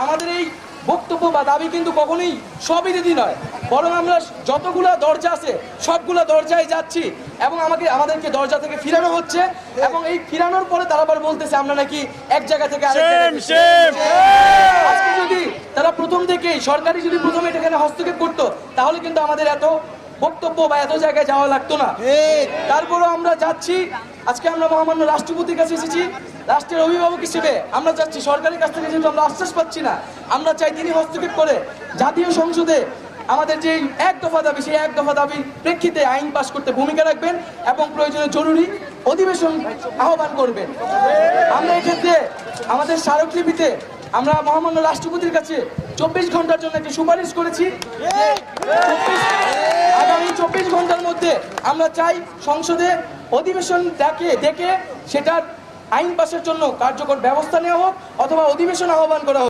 আমাদের এই বক্তব্য বা দাবি কিন্তু কখনোই সবিরোধী নয়, বরং আমরা যতগুলা দরজা আছে সবগুলা দরজায় যাচ্ছি এবং আমাদেরকে দরজা থেকে ফিরানো হচ্ছে এবং এই ফিরানোর পরে তারা আবার বলতেছে আমরা নাকি এক জায়গা থেকে আরেক জায়গায়। আজকে যদি তারা প্রথম থেকেই সরকারি যদি প্রথমে এখানে হস্তক্ষেপ করতো তাহলে কিন্তু আমাদের এত বক্তব্য বা এত জায়গায় যাওয়া লাগতো না। তারপরেও আমরা যাচ্ছি, আজকে আমরা মহামান্য রাষ্ট্রপতির কাছে এসেছি, রাষ্ট্রের অভিভাবক হিসেবে আমরা চাচ্ছি সরকারের কাছ থেকে যেহেতু আমরা আশ্বাস পাচ্ছি না, আমরা চাই তিনি হস্তক্ষেপ করে জাতীয় সংসদে আমাদের যে এক দফা দাবি সেই এক দফা দাবির প্রেক্ষিতে আইন পাশ করতে ভূমিকা রাখবেন এবং প্রয়োজনে জরুরি অধিবেশন আহ্বান করবেন। আমরা এক্ষেত্রে আমাদের স্মারকলিপিতে আমরা মহামান্য রাষ্ট্রপতির কাছে 24 ঘন্টার জন্য একটি সুপারিশ করেছি। আগামী 24 ঘন্টার মধ্যে আমরা চাই সংসদে অধিবেশন ডেকে সেটার আইন পাশের জন্য কার্যকর ব্যবস্থা নেওয়া হোক অথবা অধিবেশন আহ্বান করা হোক।